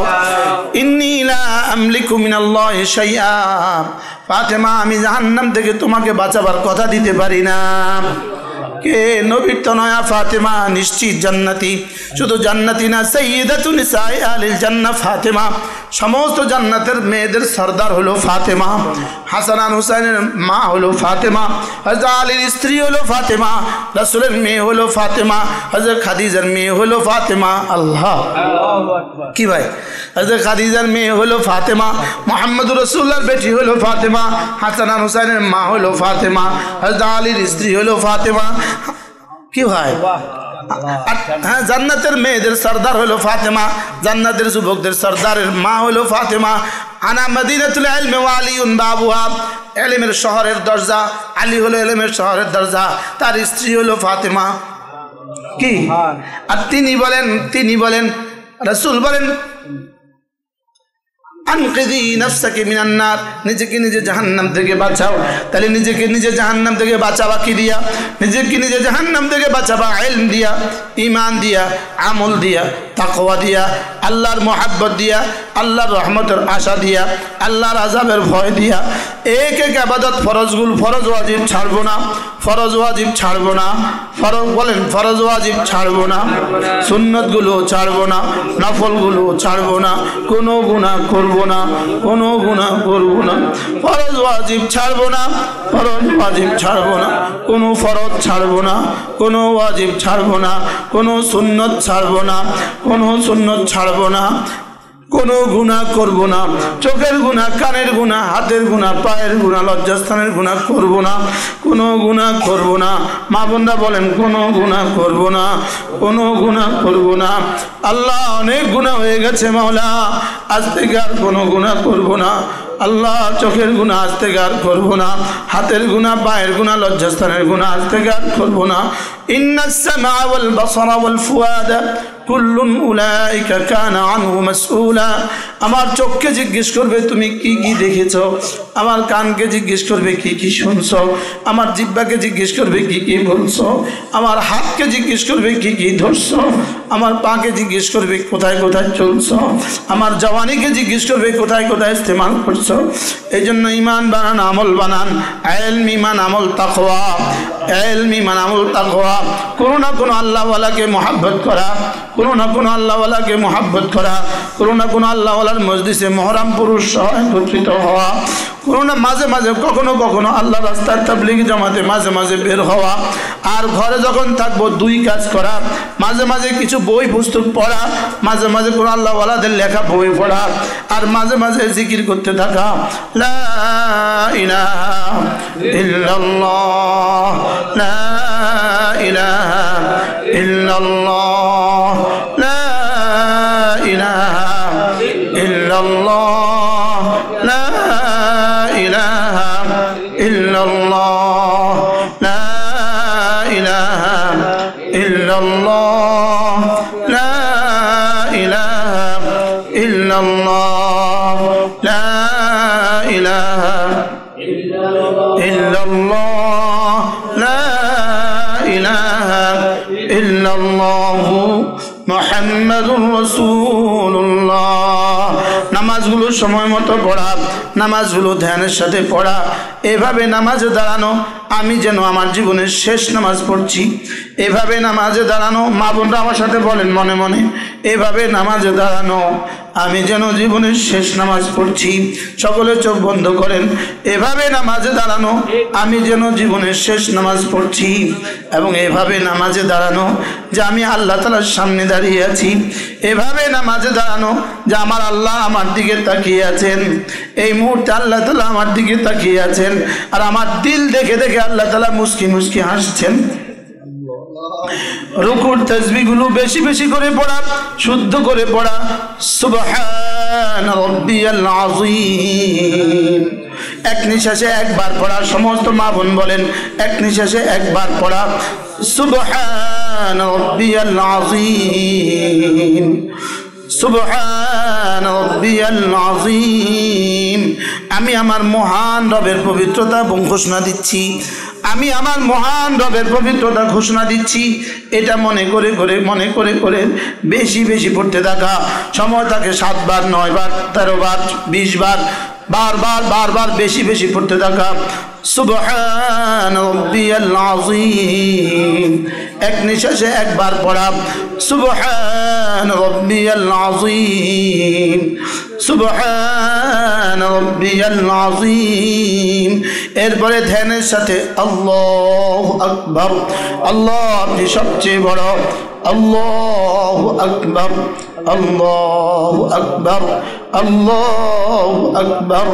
S1: ইন্নী লা আমলিকু মিনাল্লাহি শাইআ, ফাতেমা আমি জাহান্নাম থেকে তোমাকে বাঁচাবার কথা দিতে পারি না। কে নবীর তনয়া ফাতেমা নিশ্চিত জান্নাতি, শুধু জান্নাতি না সাইয়্যিদাতুন নিসাই আহলিল জান্নাহ ফাতেমা, সমস্ত জান্নাতের মেয়েদের সরদার হলো ফাতেমা। হাসান আর হুসাইনের মা হলো ফাতেমা, হযরত আলীর স্ত্রী হলো ফাতেমা, রাসূলের মেয়ে হলো ফাতেমা, হযরত খাদিজার মেয়ে হলো ফাতেমা। আল্লাহু আকবার। কি ভাই, হযরত খাদিজার মেয়ে হলো ফাতেমা, মুহাম্মদুর রাসূলুল্লাহর বেটি হলো ফাতেমা, হাসান আর হুসাইনের মা হলো ফাতেমা, হযরত আলীর স্ত্রী হলো ফাতেমা। কি হয়? হ্যাঁ, জান্নাতের মেয়েদের সর্দার হলো ফাতেমা, জান্নাতের যুবকদের সর্দারের মা হলো ফাতেমা। আনা মদিনাতুল ইলমি ওয়া আলিউন বাবুহা, ইলমের শহরের দরজা, আলী হলো ইলমের শহরের দরজা, তার স্ত্রী হলো ফাতেমা। কি? আর তিনি বলেন রাসূল বলেন আনকিযি নাফসাকি মিনান নার, নিজেকে নিজে জাহান্নাম থেকে বাঁচাও। তাহলে নিজেকে নিজে জাহান্নাম থেকে বাঁচাবা কি দিয়া? নিজেকে নিজে জাহান্নাম থেকে বাঁচাবা ইলম দিয়া, ঈমান দিয়া, আমল দিয়া, তাকওয়া দিয়া, আল্লাহর মুহাব্বত দিয়া, আল্লাহর রহমতের আশা দিয়া, আল্লাহর আযাবের ভয় দিয়া। এক এক ইবাদত ফরজগুলো, ফরজ ওয়াজিব ছাড়বো না, ফরজ ওয়াজিব ছাড়বো না, ফরজ বলেন ফরজ ওয়াজিব ছাড়বো না, সুন্নতগুলো ছাড়বো না, নফলগুলো ছাড়বো না, কোনো গুনাহ করবো না, কোনো গুনাহ করবো না, ফরজ ওয়াজিব ছাড়বো না, ফরজ ওয়াজিব ছাড়বো না, কোনো ফরজ ছাড়বো না, কোনো ওয়াজিব ছাড়বো না, কোনো সুন্নত ছাড়বো না, কোনো সুন্নত ছাড়বো না, কোনো গুনাহ করব না, চোখের গুনাহ, কানের গুনাহ, হাতের গুনাহ, পায়ের গুনাহ, লজ্জাস্থানের গুনাহ করব না, কোনো গুনাহ করব না। মা বোনরা বলেন কোনো গুনাহ করব না, কোনো গুনাহ করব না। আল্লাহ অনেক গুনাহ হয়ে গেছে মাওলা, আজ থেকে আর কোনো গুনাহ করব না। আল্লাহ চোখের গুনাহ আজ থেকে আর করব না, হাতের গুনাহ, পায়ের গুনাহ, লজ্জাস্থানের গুনাহ আজ থেকে আর করব না। ইন্নাস সামা ওয়াল বাসারা ওয়াল ফুয়াদা কুল্লুন উলাইকা কানা আনহু মাসউলা। আমার চোখকে জিজ্ঞেস করবে তুমি কি কি দেখেছো, আমার কানকে জিজ্ঞেস করবে কি কি শুনছো, আমার জিহ্বাকে জিজ্ঞেস করবে কি কি বলছো, আমার হাতকে জিজ্ঞেস করবে কি কি ধরছো, আমার পাকে জিজ্ঞেস করবে কোথায় কোথায় চলছো, আমার জওয়ানিকে জিজ্ঞেস করবে কোথায় কোথায় ইস্তেমাল করছো। এই জন্য ঈমান বানান, আমল বানান, ইলম, ঈমান, আমল, তাকওয়া, ইলম, ঈমান, আমল, তাকওয়া। কোনো না কোনো আল্লাহওয়ালাকে মহব্বত করা, কোনো না কোনো আল্লাহওয়ালাকে মহব্বত করা, কোনো না কোনো আল্লাহওয়ালার মজলিসে মহরাম পুরুষ সহ একত্রিত হওয়া, কোনো না মাঝে মাঝে কখনো কখনো আল্লাহ রাস্তার তাবলীগ জামাতে মাঝে মাঝে বের হওয়া। আর ঘরে যখন থাকবো দুই কাজ করা, মাঝে মাঝে কিছু বই পুস্তক পড়া, মাঝে মাঝে কোনো আল্লাহওয়ালাদের লেখা বই পড়া, আর মাঝে মাঝে জিকির করতে থাকা, লা ইলাহা ইল্লাল্লাহ, লা ইলাহা ইল্লাল্লাহ, লা ইলাহা ইল্লাল্লাহ, লা ইলাহা ইল্লাল্লাহ, লা ইলাহা ইল্লাল্লাহ, লা ইলাহা ইল্লাল্লাহ, লা ইলাহা ইল্লাল্লাহ, লা ইলাহা ইল্লাল্লাহ মুহাম্মাদুর রাসূলুল্লাহ। নামাজগুলো সময় মতো পড়া, নামাজগুলো ধ্যানের সাথে পড়া, এভাবে নামাজে দাঁড়ানো, আমি যেন আমার জীবনের শেষ নামাজ পড়ছি, এভাবে নামাজে দাঁড়ানো। মা বোনরা আমার সাথে বলেন মনে মনে, এভাবে নামাজে দাঁড়ানো, আমি যেন জীবনের শেষ নামাজ পড়ছি। সকলে চোখ বন্ধ করেন। এভাবে নামাজে দাঁড়ানো, আমি যেন জীবনের শেষ নামাজ পড়ছি, এবং এভাবে নামাজে দাঁড়ানো যে আমি আল্লাহ তাআলার সামনে দাঁড়িয়ে আছি। এভাবে নামাজে দাঁড়ানো যে আমার আল্লাহ আমার দিকে তাকিয়ে আছেন, এই মুহূর্তে আল্লাহ তাআলা আমার দিকে তাকিয়ে আছেন, আর আমার দিল দেখে দেখে আল্লাহ তাআলা মুস্কি মুস্কি হাসছেন। রুকুর তাসবিহগুলো বেশি বেশি করে পড়া, শুদ্ধ করে পড়া। সুবহান রাব্বিয়াল আযীম, এক নিঃশ্বাসে একবার পড়া। সমস্ত মা বোন বলেন এক নিঃশ্বাসে একবার পড়া। সুবহান রাব্বিয়াল আযীম, সুবহান রাব্বিয়াল আযীম। আমি আমার মহান রবের পবিত্রতা এবং ঘোষণা দিচ্ছি, আমি আমার মহান রবের পবিত্রতা ঘোষণা দিচ্ছি। এটা মনে করে করে মনে করে করে বেশি বেশি পড়তে থাকা। সময় থাকে 7 বার, 9 বার, 13 বার, 20 বার, বারবার বারবার বেশি বেশি পড়তে থাকা। সুবহান রাব্বিয়াল আযীম, এক নিঃশ্বাসে একবার পড়া। সুবহান রাব্বিয়াল আযীম, সুবহান রাব্বিয়াল আযীম। এরপরে ধ্যানের সাথে আল্লাহু আকবার, আল্লাহ আপনি সবচেয়ে বড়, আল্লাহু আকবার, আল্লাহু আকবার, আল্লাহু আকবার,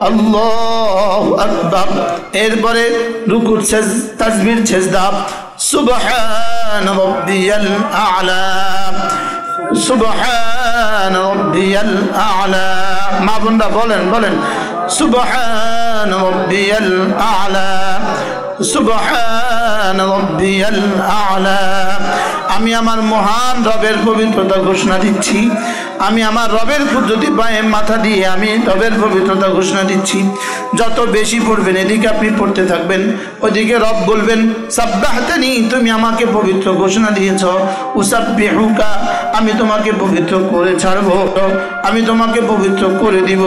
S1: আল্লাহু আকবার। এরপরে রুকুর তাসবিহ, সেজদা। সুবহান রাব্বিয়াল আ'লা, সুবহান রাব্বিয়াল আ'লা। মা বোনরা বলেন বলেন সুবহান রাব্বিয়াল আ'লা, সুবহান রাব্বিয়াল আ'লা। আমি আমার মহান রবের পবিত্রতা ঘোষণা দিচ্ছি, আমি আমার রবের কুদরতি পায়ে মাথা দিয়ে আমি রবের পবিত্রতা ঘোষণা দিচ্ছি। যত বেশি পড়বেন এদিকে আপনি পড়তে থাকবেন, ওদিকে রব বলবেন সাব্বাহতানি, তুমি আমাকে পবিত্র ঘোষণা দিয়েছ, উসাব্বিহুকা, আমি তোমাকে পবিত্র করে ছাড়বো, আমি তোমাকে পবিত্র করে দিব।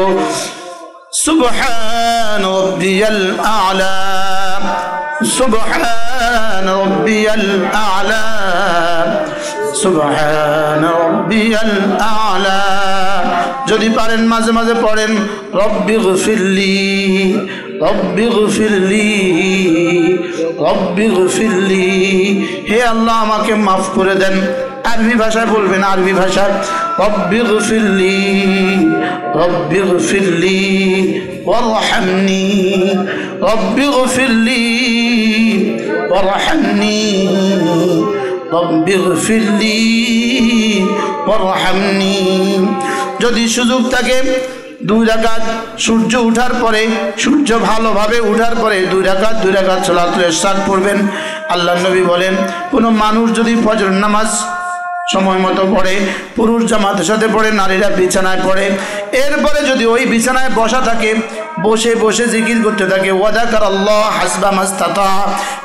S1: সুবহান রাব্বিয়াল আ'লা, সুবহান রাব্বিয়াল আ'লা, সুবহান রাব্বিয়াল আ'লা। যদি পারেন মাঝে মাঝে পড়েন রব্বিগফিরলি, রব্বিগফিরলি, রব্বিগফিরলি, হে আল্লাহ আমাকে মাফ করে দেন। আরবি ভাষায় বলবেন, আরবি ভাষায় রব্বিগফিরলি, রব্বিগফিরলি ওয়ারহামনি, রব্বিগফিরলি ওয়ারহামনি, রব্বিগফিরলি ওয়ারহামনি। যদি সুযোগ থাকে 2 রাকাত সূর্য ওঠার পরে, সূর্য ভালোভাবে ওঠার পরে 2 রাকাত সালাতুল ইশরাক পড়বেন। আল্লাহর নবী বলেন কোনো মানুষ যদি ফজর নামাজ সময় মতো পড়ে, পুরুষ জামাতের সাথে পড়ে, নারীরা বিছানায় পড়ে, এরপরে যদি ওই বিছানায় বসা থাকে, বসে বসে জিকির করতে থাকে, ওয়াদাকার আল্লাহ হাসবা মাস্তাতা,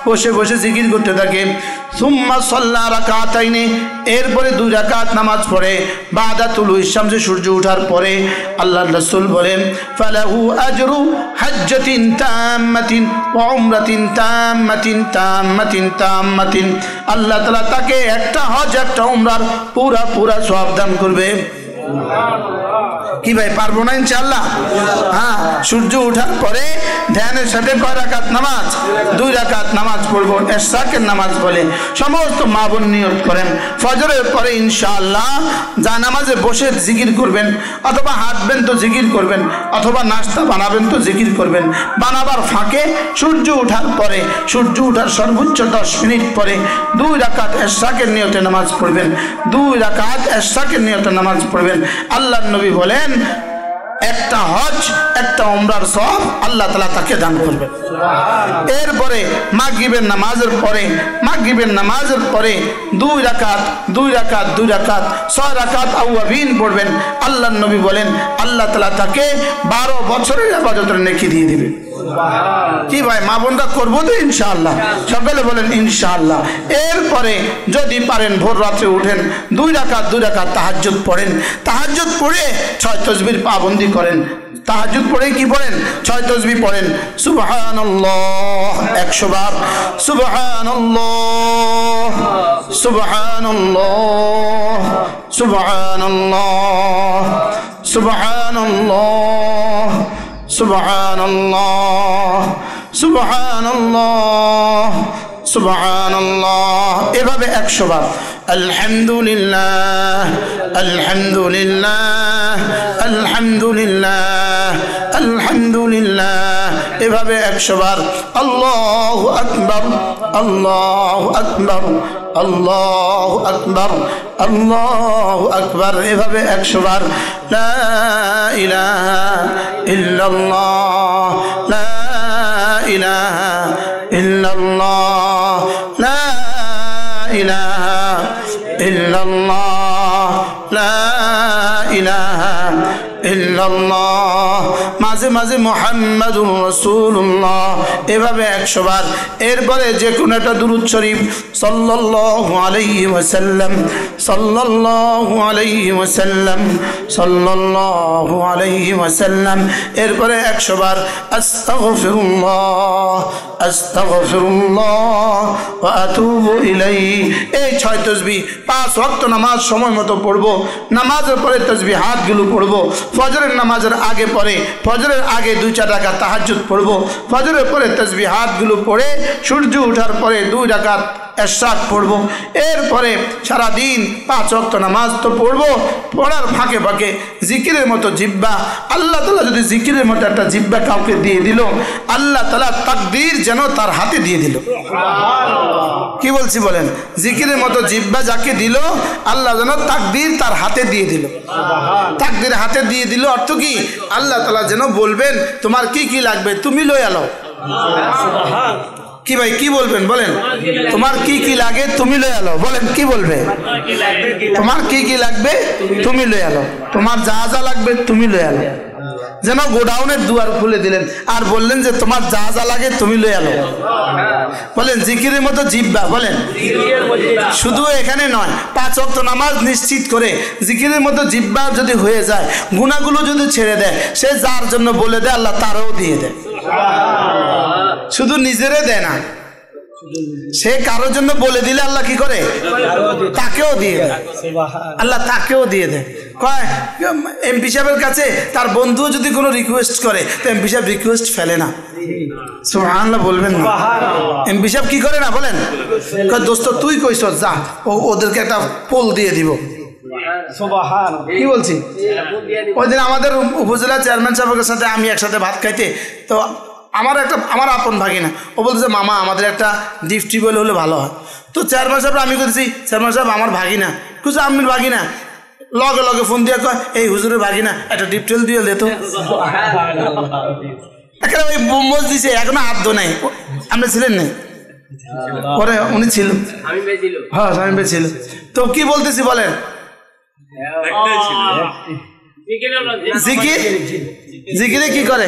S1: বসে বসে জিকির করতে থাকে, সুম্মা সাল্লা রাকাতাইনি, এরপরে 2 রাকাত নামাজ পড়ে বাদা তুলুই শামসে, সূর্য ওঠার পরে, আল্লাহর রাসূল বলেন ফালাহু আজরু হাজ্জাতিন তাম্মাতিন ওয়া উমরাতিন তাম্মাতিন তাম্মাতিন তাম্মাতিন, আল্লাহ তাআলা তাকে একটা হজ একটা উমরার পুরা সওয়াব দান করবে। কি ভাই পারবো না ইনশাআল্লাহ? হ্যাঁ, সূর্য ওঠার পরে ধ্যানের সাথে 2 রাকাত নামাজ, 2 রাকাত নামাজ পড়বো, ইশরাকের নামাজ বলে। সমস্ত মা বোন নিয়ত করেন ফজরের পরে ইনশাআল্লাহ যা নামাজে বসে জিকির করবেন, অথবা হাঁটবেন তো জিকির করবেন, অথবা নাস্তা বানাবেন তো জিকির করবেন। বানাবার ফাঁকে সূর্য ওঠার পরে, সূর্য ওঠার সর্বোচ্চ 10 মিনিট পরে 2 রাকাত ইশরাকের নিয়তে নামাজ পড়বেন, 2 রাকাত ইশরাকের নিয়তে নামাজ পড়বেন। আল্লাহর নবী বলেন একটা হজ একটা উমরার সওয়াব আল্লাহ তাআলা তাকে দান করবেন। এরপরে মাগরিবের নামাজের পরে 2 রাকাত 6 রাকাত আওয়াবিন পড়বেন। আল্লাহর নবী বলেন আল্লাহ তাআলা তাকে 12 বছরের ইবাদতের নেকি দিয়ে দিবেন। কি ভাই মা বোনরা করবো তো ইনশাআল্লাহ? সকলে বলেন ইনশাআল্লাহ। এরপরে যদি পারেন ভোর রাত্রে উঠেন 2 রাকাত তাহাজ্জুদ পড়েন, তাহাজ্জুদ পড়ে 6 তাসবিহ পাবন্দি করেন। তাহাজ্জুদ পড়ে কি পড়েন? 6 তাসবিহ পড়েন। সুবহানাল্লাহ 100 বার, সুবহানাল্লাহ, সুবহানাল্লাহ, সুবহানাল্লাহ, সুবহানাল্লাহ, সুবহানাল্লাহ, সুবহানাল্লাহ, সুবহানাল্লাহ, এভাবে 100 বার। আলহামদুলিল্লাহ, আলহামদুলিল্লাহ, আলহামদুলিল্লাহ, আলহামদুলিল্লাহ, এভাবে 100 বার। আল্লাহু আকবার, আল্লাহু আকবার, আল্লাহু আকবার, আল্লাহু আকবার, এভাবে 100 বার। লা ইলাহা ইল্লাল্লাহ, লা ইলাহা ইল্লাল্লাহ, লা ইলাহা ইল্লাল্লাহ, লা ইলাহা ইল্লাল্লাহ, মাঝে মাঝে মুহাম্মাদুর রাসূলুল্লাহ, এভাবে 100 বার। এরপরে যে কোনো একটা দুরূদ শরীফ সাল্লাল্লাহু আলাইহি ওয়াসাল্লাম, সাল্লাল্লাহু আলাইহি ওয়াসাল্লাম, সাল্লাল্লাহু আলাইহি ওয়াসাল্লাম, এরপরে 100 বার আস্তাগফিরুল্লাহ, আস্তাগফিরুল্লাহ ওয়া আতুবু ইলাইহি। এই 6 তাসবিহ 5 ওয়াক্ত নামাজ সময় মতো পড়বো। নামাজের পরে তাসবিহাতগুলো পড়বো। ফজরের নামাজের আগে পরে, ফজরের আগে 2-4 রাকাত তাহাজ্জুদ পড়বো। ফজরের পরে তাসবিহাতগুলো পড়ে সূর্য ওঠার পরে 2 রাকাত এশরাক পড়বো, এরপরে সারাদিন 5 ওয়াক্ত নামাজ তো পড়বো, পড়ার ফাঁকে ফাঁকে জিকিরের মতো জিহ্বা, আল্লাহ তাআলা যদি জিকিরের মতো একটা জিহ্বা কাউকে দিয়ে দিল, আল্লাহ তাআলা তাকদীর যেন তার হাতে দিয়ে দিল। কি বলছি বলেন? জিকিরের মতো জিহ্বা যাকে দিল, আল্লাহ যেন তাকদীর তার হাতে দিয়ে দিল। তাকদীর হাতে দিয়ে দিল অর্থ কি? আল্লাহ তাআলা যেন বলবেন তোমার কি কি লাগবে তুমি লয়ে আলো। কি ভাই কি বলবেন বলেন? তোমার কি কি লাগে তুমি লয়ে আলো। বলেন কি বলবে? তোমার কি কি লাগবে তুমি লয়ে আলো, তোমার যা যা লাগবে তুমি লয়ে আলো। যেন গোডাউনের দুয়ার খুলে দিলেন আর বললেন যে তোমার যা যা লাগে তুমি লয়ে আলো। বলেন জিকিরের মতো জিহ্বা। বলেন শুধু এখানে নয়, 5 ওয়াক্ত নামাজ নিশ্চিত করে জিকিরের মতো জিহ্বা যদি হয়ে যায়, গুনাহগুলো যদি ছেড়ে দেয়, সে যার জন্য বলে দেয় আল্লাহ তারও দিয়ে দেয়। শুধু নিজেরে দেয় না, সে কারোর জন্য বলে দিলে আল্লাহ কি করে? তাকেও দিয়ে দেয়। আল্লাহ তাকেও দিয়ে দেয়। কয় এমপি সাহেবের কাছে তার বন্ধু যদি কোনো রিকোয়েস্ট করে তো এমপি সাহেব রিকোয়েস্ট ফেলে না। সুবহানাল্লাহ বলবেন না? এমপি সাহেব কি করে না বলেন? দোস্ত তুই কইস যা, ওদেরকে একটা পোল দিয়ে দিব। কি বলছি? ওই দিন আমাদের উপজেলা চেয়ারম্যান সাহেবের সাথে আমি একসাথে ভাত খাইতে, তো আমার আপন ভাগিনা ও বলতেছে মামা আমাদের একটা ডিপ টিউবওয়েল হলে ভালো হয়। তো চেয়ারম্যান সাহেব আমি বলছি চেয়ারম্যান সাহেব আমার ভাগিনা, কিছু আমির ভাগিনা, লগে লগে ফোন দিয়ে কয় এই হুজুরের ভাগিনা একটা ডিপ টিউবওয়েল দিয়ে দিত। একটা ওই বোম্বজ দিছে, এখনো হাত নাই। আপনি ছিলেন না? পরে উনি ছিল, হ্যাঁ আমি ছিল। তো কি বলতেছি বলেন? জিকিরে কি করে?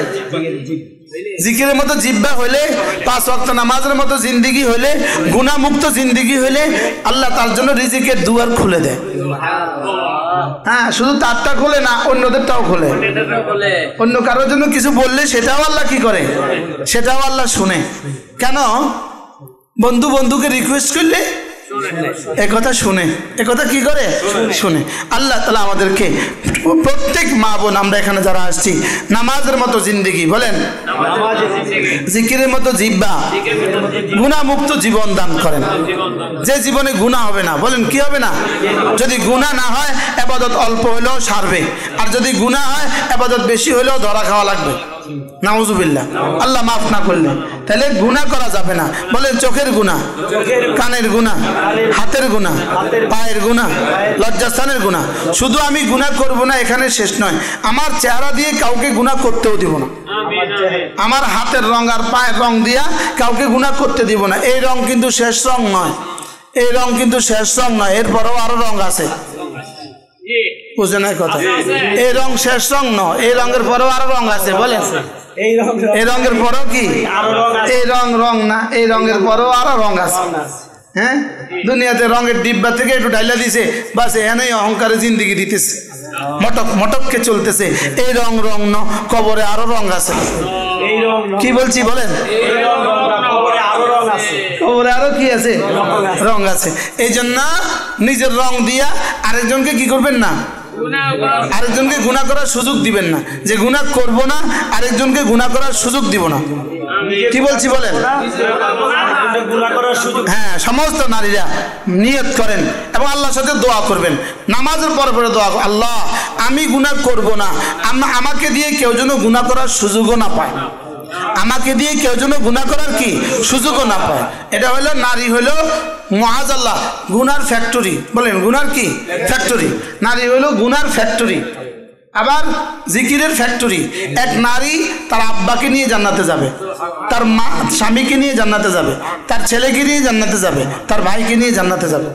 S1: জিকিরের মতো জিহ্বা হইলে, 5 ওয়াক্ত নামাজের মতো জিন্দেগি হইলে, গুনাহমুক্ত জিন্দেগি হইলে আল্লাহ তার জন্য রিজিকের দুয়ার খুলে দেয়। হ্যাঁ, শুধু তারটা খোলে না, অন্যদেরটাও খোলে। অন্য কারোর জন্য কিছু বললে সেটাও আল্লাহ কি করে? সেটাও আল্লাহ শুনে। কেন? বন্ধু বন্ধুকে রিকোয়েস্ট করলে একথা শুনে, একথা কি করে? শুনে। আল্লাহ তাআলা আমাদেরকে প্রত্যেক মা বোন আমরা এখানে যারা আসছি, নামাজের মতো জিন্দেগি, বলেন জিকিরের মতো জিহ্বা, গুনাহমুক্ত জীবন দান করেন। যে জীবনে গুনাহ হবে না, বলেন কি হবে না? যদি গুনাহ না হয় ইবাদত অল্প হলেও সারবে, আর যদি গুনাহ হয় ইবাদত বেশি হলেও ধরা খাওয়া লাগবে। নাউজুবিল্লাহ, আল্লাহ মাফ না করলে। তাহলে গুনাহ করা যাবে না। বলেন চোখের গুনাহ, কানের গুনাহ, হাতের গুনাহ, পায়ের গুনাহ, লজ্জাস্থানের গুনাহ। শুধু আমি গুনাহ করব না এখানে শেষ নয়, আমার চেহারা দিয়ে কাউকে গুনাহ করতেও দিব না। আমার হাতের রং আর পায়ের রং দিয়া কাউকে গুনাহ করতে দিব না। এই রং কিন্তু শেষ রং নয়, এই রং কিন্তু শেষ রং নয়, এরপরেও আরো রং আছে। বুঝে নাই কথা? এই রং শেষ রং নয়, এই রঙের পরেও আরো রং আছে। বলেন এই রঙের পরেও কি? এই রং না, এই রঙের পরেও আরো রং আছে। হ্যাঁ, দুনিয়াতে রঙের ডিব্বা থেকে একটু ঢাইলা দিছে, বাস এখানেই অহংকারে জিন্দিগি দিতেছে, মটক মটককে চলতেছে। এই রং ন, কবরে আরো রং আছে। কি বলছি বলেন? কবরে আরো কি আছে? রং আছে। এই জন্য নিজের রং দিয়া আরেকজনকে কি করবেন না? আরেকজনকে গুনাহ করার সুযোগ দিবেন না। যে গুনাহ করব না, আরেকজনকে গুনাহ করার সুযোগ দিব না। কি বলছি বলেন? হ্যাঁ, সমস্ত নারীরা নিয়ত করেন এবং আল্লাহর সাথে দোয়া করবেন। নামাজের পরে পরে দোয়া, আল্লাহ আমি গুনাহ করব না, আমাকে দিয়ে কেউ যেন গুনাহ করার সুযোগও না পায়, আমাকে দিয়ে কেউ যেন গুনাহ করার কি সুযোগও না পায়। এটা হলো নারী হলো মাআযাল্লাহ গুনার ফ্যাক্টরি। বলেন গুনার কি ফ্যাক্টরি? নারী হলো গুনার ফ্যাক্টরি, আবার জিকিরের ফ্যাক্টরি। এক নারী তার আব্বাকে নিয়ে জান্নাতে যাবে, তার মা স্বামীকে নিয়ে জান্নাতে যাবে, তার ছেলেকে নিয়ে জান্নাতে যাবে, তার ভাইকে নিয়ে জান্নাতে যাবে।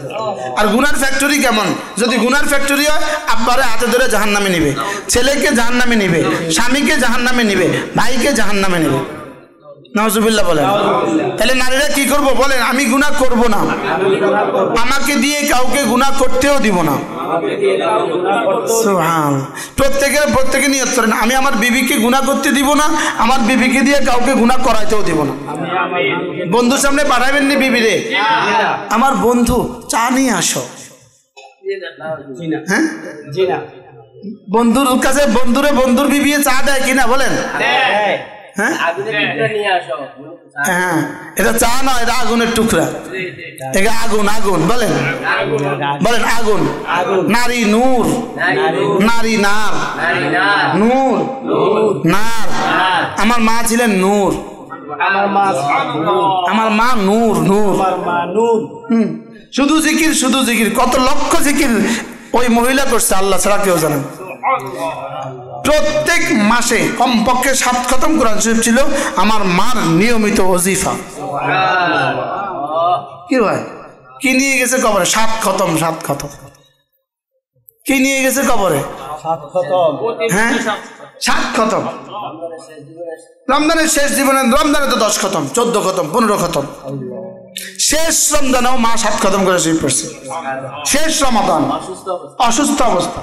S1: আর গুনার ফ্যাক্টরি কেমন? যদি গুনার ফ্যাক্টরি হয়, আব্বারে হাতে ধরে জাহান্নামে নিবে, ছেলেকে জাহান্নামে নিবে, স্বামীকে জাহান্নামে নিবে, ভাইকে জাহান্নামে নিবে। নাউজুবিল্লাহ বলেন। তাহলে নারীরা কি করব বলেন? আমি গুনাহ করব না, আমাকে দিয়ে কাউকে গুনাহ করতেও দিব না। সুবহানাল্লাহ। প্রত্যেকে নিয়ত করেন, আমি আমার বিবিকে গুনাহ করতে দিব না, আমার বিবিকে দিয়ে কাউকে গুনাহ করাইতেও দিব না। বন্ধুর সামনে পাঠাবেন নি বিবিরে, আমার বন্ধু চা নিয়ে আসো। হ্যাঁ, বন্ধুর কাছে বন্ধুরে বন্ধুর বিবি চা দেয় কিনা বলেন? হ্যাঁ হ্যাঁ, এটা চা নয়, এটা আগুনের টুকরা। এটা আগুন, আগুন বলেন, বলেন আগুন। নারী নূর, নারী নার, নূর নার। আমার মা ছিলেন নূর, আমার মা নূর, নূর। শুধু জিকির, শুধু জিকির, কত লক্ষ জিকির ওই মহিলা করছে আল্লাহ ছাড়া কেউ জানেন। প্রত্যেক মাসে কমপক্ষে 7 খতম কোরআন শরীফ ছিল আমার মার নিয়মিত ওজিফা। কি ভাই, কি নিয়ে গেছে কবরে? 7 খতম, 7 খতম। কি নিয়ে গেছে কবরে? 7 খতম। হ্যাঁ, 7 খতম। রমজানের শেষ জীবনে, রমজানে তো 10 খতম, 14 খতম, 15 খতম। শেষ রমজানেও মা 7 খতম করে শরীফ পড়ছে। শেষ রমাদান অসুস্থ অবস্থা,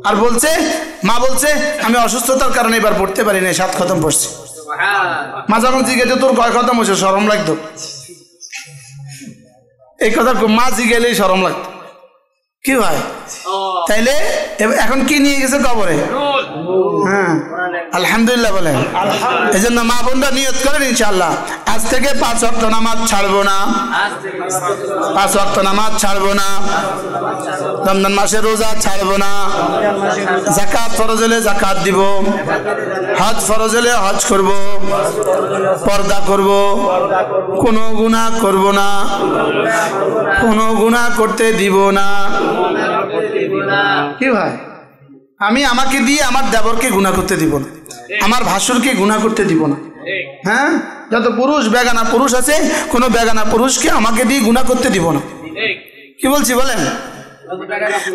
S1: আর বলছে, মা বলছে আমি অসুস্থতার কারণে এবার পড়তে পারি না, 7 খতম পড়ছি। মা যখন জিজ্ঞেস তোর কয় খতম হয়েছে, শরম লাগতো। এই কথা মা জিজ্ঞেলেই শরম লাগতো। কি ভাই, তাইলে এখন কি নিয়ে গেছে কবরে? হ্যাঁ, আলহামদুলিল্লাহ বলেন। এই জন্য মা বোনরা নিয়ত করেন ইনশাআল্লাহ আজ থেকে 5 ওয়াক্ত নামাজ ছাড়বো না, 5 ওয়াক্ত নামাজ ছাড়বো না, রমজান মাসে রোজা ছাড়বো না, যাকাত ফরজ হলে যাকাত দিব, হজ ফরজ হলে হজ করব, পর্দা করব, কোনো গুনাহ করব না, কোনো গুনাহ করতে দিব না। কি ভাই, আমি আমাকে দিয়ে আমার দেবরকে গুনাহ করতে দিব না, আমার ভাসুরকে গুনাহ করতে দিব না। হ্যাঁ, যত পুরুষ বেগানা পুরুষ আছে, কোনো বেগানা পুরুষকে আমাকে দিয়ে গুনাহ করতে দিব না। কি বলছি বলেন?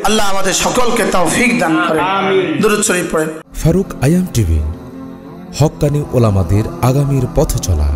S1: আল্লাহ আমাদের সকলকে তৌফিক দান করেন। দুরূদ শরীফ পড়েন।
S2: ফারুক আয়াম টিভি, হক্কানি ওলামাদের আগামীর পথ চলা।